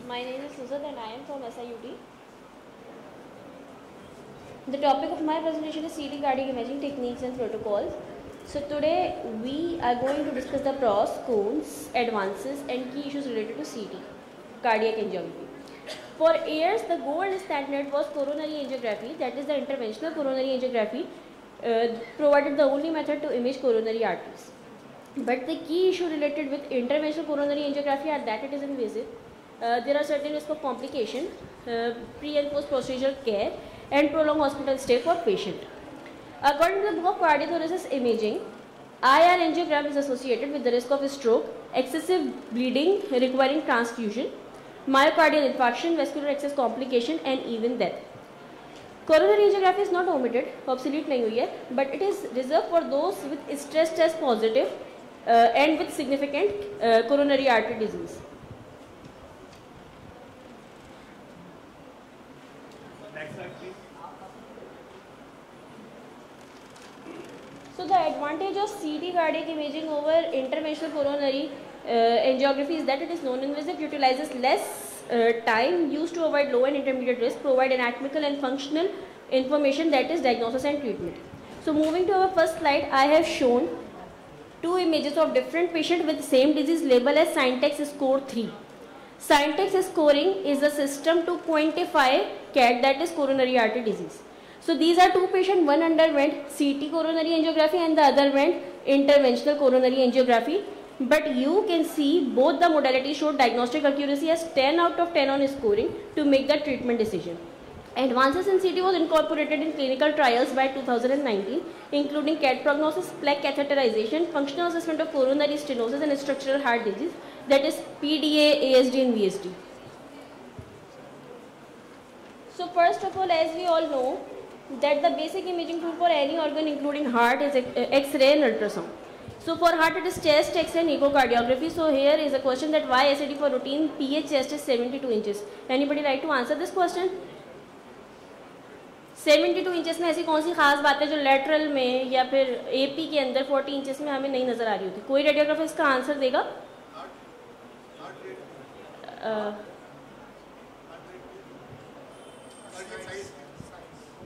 My name is Suzat and I am from SIUT. The topic of my presentation is CT cardiac imaging techniques and protocols. So today we are going to discuss the pros, cons, advances and key issues related to CT, cardiac angiography. For years the gold standard was coronary angiography, that is the interventional coronary angiography, provided the only method to image coronary arteries. But the key issue related with interventional coronary angiography are that it is invasive. There are certain risk of complication, pre and post procedural care and prolonged hospital stay for patient. According to the book of cardiothoracic imaging, IR angiogram is associated with the risk of stroke, excessive bleeding requiring transfusion, myocardial infarction, vascular access complication and even death. Coronary angiography is not omitted, obsolete nahi hui hai, but it is reserved for those with stress test positive and with significant coronary artery disease. Next slide, please. So the advantage of CT cardiac imaging over interventional coronary angiography is that it is non-invasive, utilizes less time used to avoid low and intermediate risk, provide anatomical and functional information, that is diagnosis and treatment. So moving to our first slide, I have shown two images of different patients with same disease labeled as Syntex score 3. Syntex scoring is a system to quantify CAD, that is coronary artery disease. So these are two patients, one underwent CT coronary angiography and the other went interventional coronary angiography. But you can see both the modalities showed diagnostic accuracy as 10 out of 10 on scoring to make the treatment decision. Advances in CT was incorporated in clinical trials by 2019, including CAD prognosis, plaque catheterization, functional assessment of coronary stenosis and structural heart disease, that is PDA, ASD and VSD. So first of all, as we all know, that the basic imaging tool for any organ including heart is X-ray and ultrasound. So for heart it is chest, X and echocardiography. So here is a question that why SAD for routine PH chest is 72 inches. Anybody like to answer this question? 72 inches में ऐसी कौन सी खास बात है जो lateral में या फिर एपी के अंदर 40 इंचेस में हमें नहीं नजर आ रही होती? कोई रेडियोग्राफर इसका आंसर देगा?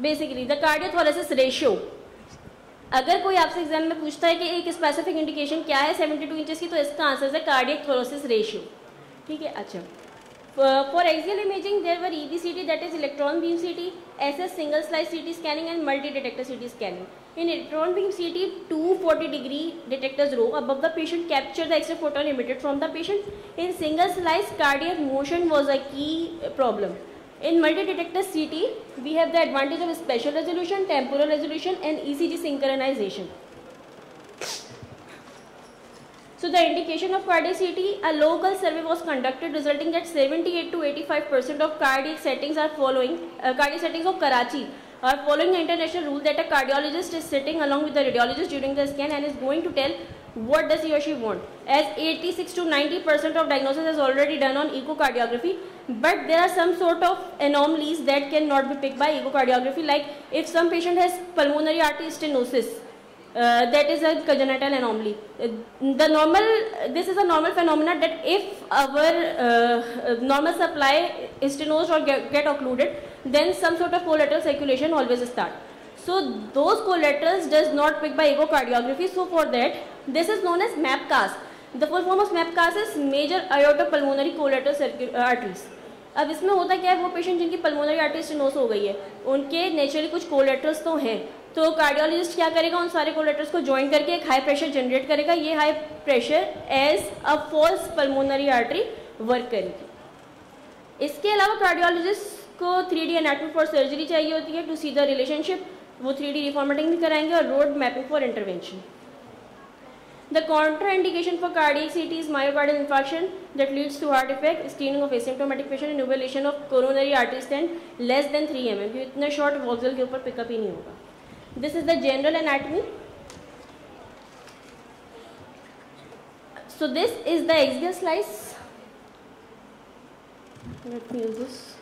Basically the cardiothoracic ratio. अगर कोई आपसे एग्जाम में पूछता है कि एक स्पेसिफिक इंडिकेशन क्या है 72 इंचेस की, तो इसका आंसर है कार्डियक थोरेसिस रेशियो. ठीक है. अच्छा, for axial imaging there were EBCT, that is electron beam CT, SS single slice CT scanning and multi detector CT scanning. In electron beam CT, 240 degree detectors row above the patient capture the X-ray photon emitted from the patient. In single slice, cardiac motion was a key problem. In multi-detector CT, we have the advantage of spatial resolution, temporal resolution and ECG synchronization. So the indication of cardiac CT, a local survey was conducted resulting that 78 to 85% of cardiac settings are following, cardiac settings of Karachi are following the international rule that a cardiologist is sitting along with the radiologist during the scan and is going to tell what does he or she want. As 86 to 90% of diagnosis is already done on echocardiography, but there are some sort of anomalies that cannot be picked by echocardiography, like if some patient has pulmonary artery stenosis, that is a congenital anomaly. This is a normal phenomenon that if our normal supply is stenosed or get occluded, then some sort of collateral circulation always start. So those collaterals does not pick by echocardiography. So for that, this is known as MAPCAS. The full form of MAPCAS is major aortopulmonary collateral arteries. अब इसमें होता क्या है, वो patient जिनकी pulmonary artery स्टेनोस हो गई है, उनके नेचुरली कुछ कोलेटरल्स तो हैं, तो कार्डियोलॉजिस्ट क्या करेगा, उन सारे कोलेटर्स को ज्वाइन करके एक हाई प्रेशर जनरेट करेगा. ये high pressure as a false pulmonary artery work करेगी. इसके अलावा कार्डियोलॉजिस्ट को 3D एनाटॉमी फॉर सर्जरी चाहिए होती है टू सी द रिलेशनशिप. वो 3D रिफॉर्मेटिंग भी कराएंगे और road mapping for intervention. The contraindication for cardiac CT is myocardial infarction that leads to heart effect, screening of asymptomatic patient and evaluation of coronary artery stent less than 3 mm. क्योंकि इतना short voxel के ऊपर pickup ही नहीं होगा. This is the general anatomy. So this is the axial slice. Let me use this.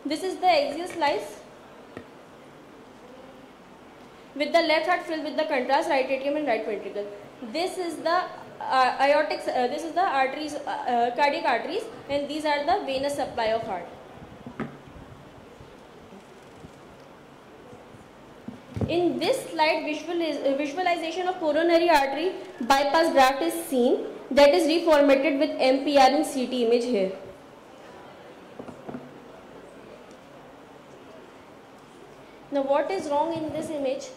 This is the axial slice with the left heart filled with the contrast, right atrium and right ventricle. This is the aortic, this is the arteries, cardiac arteries, and these are the venous supply of heart. In this slide, visualization of coronary artery bypass graft is seen, that is reformatted with MPR in CT image here. Now what is wrong in this image?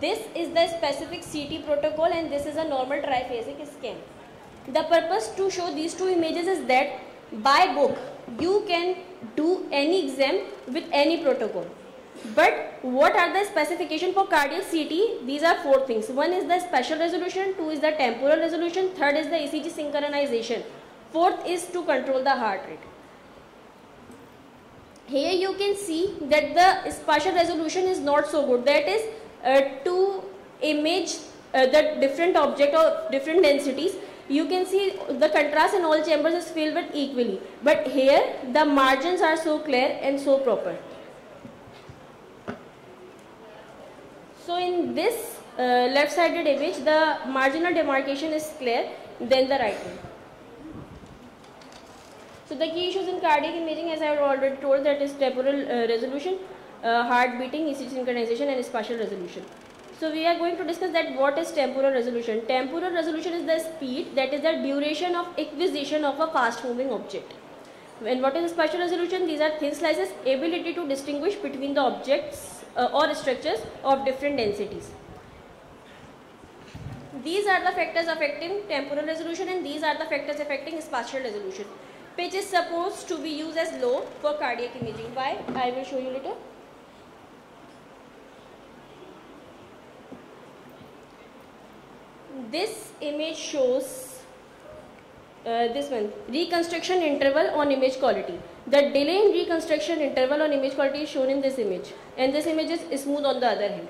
This is the specific CT protocol and this is a normal triphasic scan. The purpose to show these two images is that by book you can do any exam with any protocol. But what are the specifications for cardiac CT? These are 4 things. One is the spatial resolution, 2 is the temporal resolution, 3rd is the ECG synchronization, 4th is to control the heart rate. Here you can see that the spatial resolution is not so good. That is to image the different object or different densities. You can see the contrast in all chambers is filled with equally. But here the margins are so clear and so proper. So in this left-sided image, the marginal demarcation is clear than the right one. So the key issues in cardiac imaging, as I have already told, that is temporal resolution, heart beating, ECG synchronization, and spatial resolution. So we are going to discuss that what is temporal resolution. Temporal resolution is the speed, that is the duration of acquisition of a fast-moving object. And what is spatial resolution? These are thin slices, ability to distinguish between the objects or structures of different densities. These are the factors affecting temporal resolution and these are the factors affecting spatial resolution. Pitch is supposed to be used as low for cardiac imaging. Why? I will show you later. This image shows this one, reconstruction interval on image quality. The delay in reconstruction interval on image quality is shown in this image, and this image is smooth on the other hand.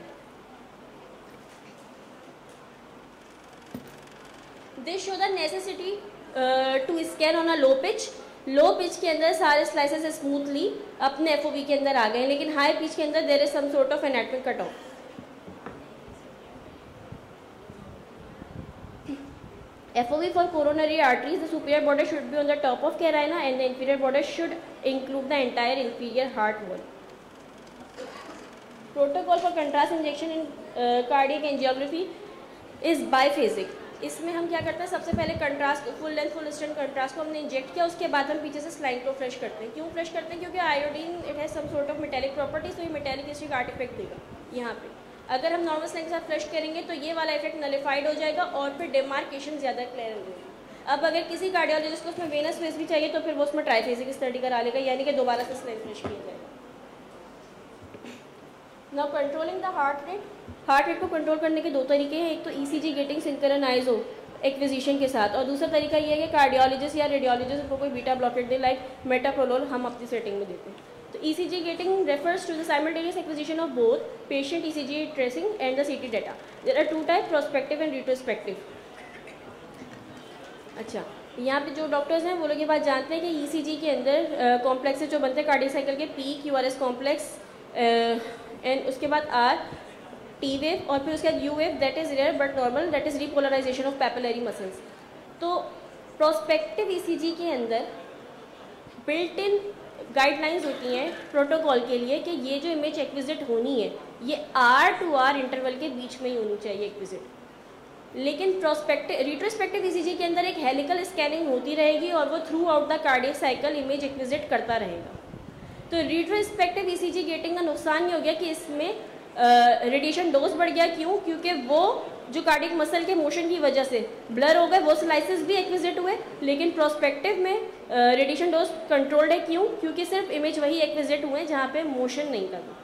This shows the necessity to scan on a low pitch. Low pitch के अंदर सारे slices smoothly अपने FOV के अंदर आ गए, लेकिन high pitch के अंदर there is some sort of anatomic cut off. FOV for coronary arteries, the superior border should be on the top of carina and the inferior border should include the entire inferior heart wall. Protocol for contrast injection in cardiac angiography is biphasic. इसमें हम क्या करते हैं, सबसे पहले contrast, full length full stent contrast को हमने inject किया, उसके बाद हम पीछे से स्लाइन को फ्रेश करते हैं. क्यों फ्रेश करते हैं? क्योंकि iodine it has some sort of metallic properties, तो ये मेटेलिक स्टिक आर्टिफैक्ट देगा यहाँ पे. अगर हम नॉर्मल स्लाइन के साथ फ्रेश करेंगे तो ये वाला इफेक्ट नलिफाइड हो जाएगा और फिर डिमार्केशन ज़्यादा क्लियर हो जाएगी. अब अगर किसी कार्डियोलॉजिस्ट को उसमें वेनस फेस भी चाहिए तो फिर वो उसमें ट्राइफेसिक स्टडी करा लेगा, यानी कि दोबारा से स्लाइन फ्रेश किया जाएगा. Now controlling the heart rate. Heart rate को कंट्रोल करने के 2 तरीके हैं. एक तो ECG गेटिंग सिंक्रोनाइज हो एक्विजिशन के साथ, और दूसरा तरीका ये है कि कार्डियोलॉजिस्ट या रेडियोलॉजिस्ट को कोई बीटा ब्लॉकेट दे, लाइक मेटाप्रोलोल हम अपनी सेटिंग में देते हैं. तो ECG gating refers to the simultaneous acquisition of both patient ECG tracing and the CT data. There are 2 type, prospective and retrospective. अच्छा, यहाँ पे जो डॉक्टर्स हैं वो लोग ये बात जानते हैं कि ECG के अंदर कॉम्प्लेक्सेस जो बनते हैं कार्डियक साइकिल के, P QRS कॉम्प्लेक्स एंड उसके बाद R T वेव और फिर उसके बाद U wave, that is rare but normal, that is repolarization of papillary muscles. तो प्रोस्पेक्टिव ECG के अंदर बिल्ट इन गाइडलाइंस होती हैं प्रोटोकॉल के लिए कि ये जो इमेज एक्विजिट होनी है ये R to R इंटरवल के बीच में ही होनी चाहिए एक्विजिट. लेकिन रिट्रोस्पेक्टिव ECG के अंदर एक हेलिकल स्कैनिंग होती रहेगी और वो through out the cardiac cycle image exquisite करता रहेगा. तो रिट्रोस्पेक्टिव ECG गेटिंग का नुकसान ये हो गया कि इसमें रेडिएशन डोज बढ़ गया. क्यों? क्योंकि वो जो कार्डियक मसल के मोशन की वजह से ब्लर हो गए, वो स्लाइसेस भी एक्विजिट हुए. लेकिन प्रोस्पेक्टिव में रेडिएशन डोज कंट्रोल्ड है. क्यों? क्योंकि सिर्फ इमेज वही एक्विजिट हुए जहाँ पे मोशन नहीं करना.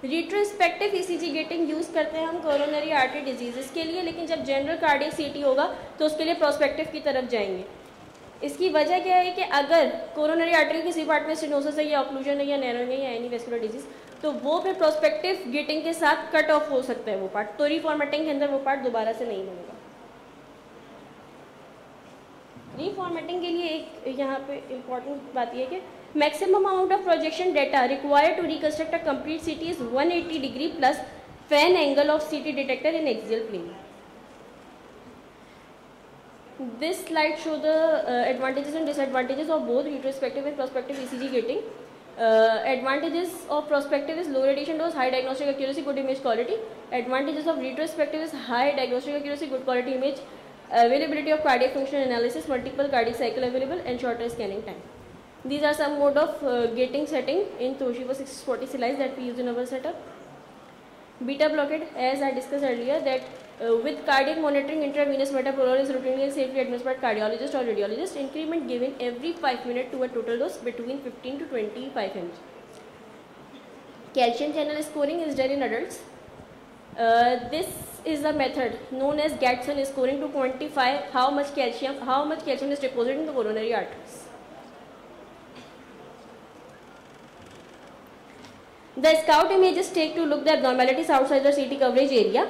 रिट्रोस्पेक्टिव ECG गेटिंग यूज़ करते हैं हम कोरोनरी आर्टरी डिजीज़ के लिए, लेकिन जब जनरल कार्डियक CT होगा तो उसके लिए प्रोस्पेक्टिव की तरफ जाएंगे. इसकी वजह क्या है कि अगर कोरोनरी आर्टरी किसी पार्ट में स्टेनोसिस है या ऑक्लूजन है या नैरोइंग है या एनी वेस्कुलर डिजीज, तो वो फिर प्रोस्पेक्टिव गेटिंग के साथ कट ऑफ हो सकता है वो पार्ट. तो रिफॉर्मेटिंग के अंदर वो पार्ट दोबारा से नहीं बनेगा. रिफॉर्मेटिंग के लिए एक यहाँ पे इम्पॉर्टेंट बात यह है कि maximum amount of projection data required to reconstruct a complete CT is 180 degree plus fan angle of CT detector in axial plane. This slide shows the advantages and disadvantages of both retrospective and prospective ECG gating. Advantages of prospective is low radiation dose, high diagnostic accuracy, good image quality. Advantages of retrospective is high diagnostic accuracy, good quality image, availability of cardiac function analysis, multiple cardiac cycle available, and shorter scanning time. These are some mode of gating setting in Toshiba 640 Cilice that we use in our setup. Beta blockade, as I discussed earlier, that with cardiac monitoring, intravenous metoprolol is routinely and safely administered by cardiologist or radiologist. Increment given every 5 minutes to a total dose between 15 to 25 mg. Calcium channel scoring is done in adults. This is a method known as Gatson scoring to quantify how much calcium is deposited in the coronary arteries. The scout image is taken to look the abnormalities outside the CT coverage area.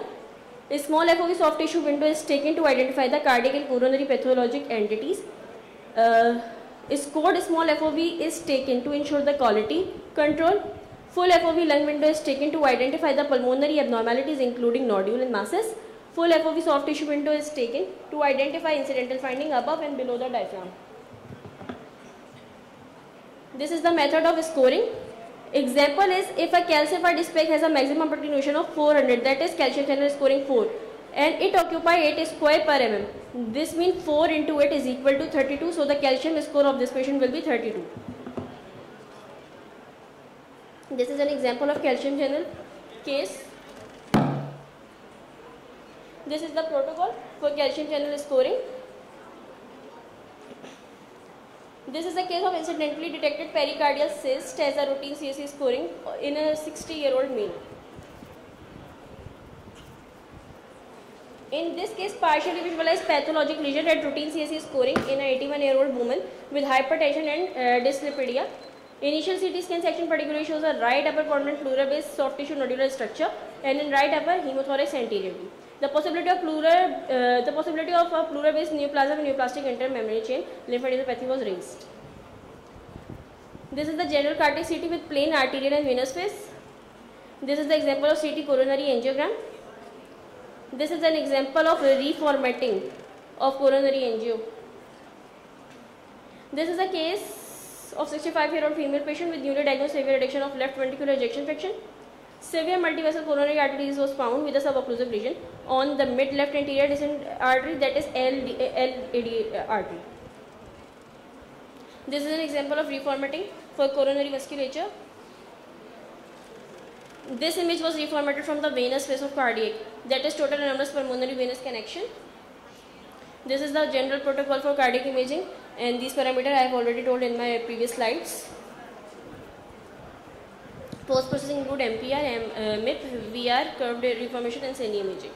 A small FOV soft tissue window is taken to identify the cardiac and coronary pathologic entities. A scored small FOV is taken to ensure the quality control. Full FOV lung window is taken to identify the pulmonary abnormalities including nodule and masses. Full FOV soft tissue window is taken to identify incidental finding above and below the diaphragm. This is the method of scoring. Example is if a calcified speck has a maximum attenuation of 400, that is calcium channel scoring 4, and it occupies 8 square per mm. This means 4 into 8 is equal to 32, so the calcium score of this patient will be 32. This is an example of calcium channel case. This is the protocol for calcium channel scoring. This is a case of incidentally detected pericardial cyst as a routine CSC scoring in a 60-year-old male. In this case, partially visualized pathologic lesion at routine CSC scoring in an 81-year-old woman with hypertension and dyslipidemia. Initial CT scan section particularly shows a right upper quadrant pleural-based soft tissue nodular structure and in right upper hemothorax anteriorly. The possibility of pleural-based neoplasm and neoplastic intermemory chain lymphadenopathy was raised. This is the general cardiac CT with plain arterial and venous phase. This is the example of CT coronary angiogram. This is an example of reformatting of coronary angio. This is a case of 65-year-old female patient with newly diagnosed severe reduction of left ventricular ejection fraction. Severe multivessel coronary artery disease was found with a subocclusive lesion on the mid left anterior descent artery, that is LAD artery. This is an example of reformatting for coronary vasculature. This image was reformatted from the venous phase of cardiac, that is total anomalous pulmonary venous connection. This is the general protocol for cardiac imaging, and these parameters I have already told in my previous slides. Post-processing include MPR, MIP, VR, curved reformation and CNE imaging.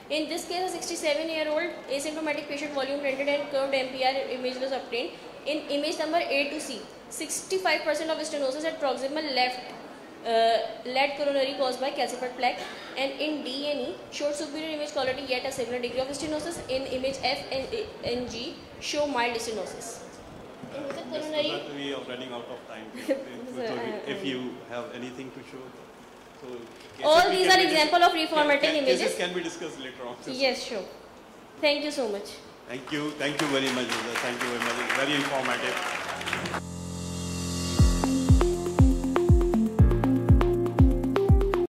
In this case, a 67-year-old asymptomatic patient volume printed and curved MPR image was obtained. In image number A to C, 65% of stenosis at proximal left coronary caused by calcified plaque, and in D and E showed superior image quality yet a similar degree of stenosis. In image F and G show mild stenosis. In the coronary, we are running out of time. If you have anything to show. So all these are example of reformatting images. Cases can be discussed later on. Yes, sure. Thank you so much. Thank you very much. Thank you very much. Very informative.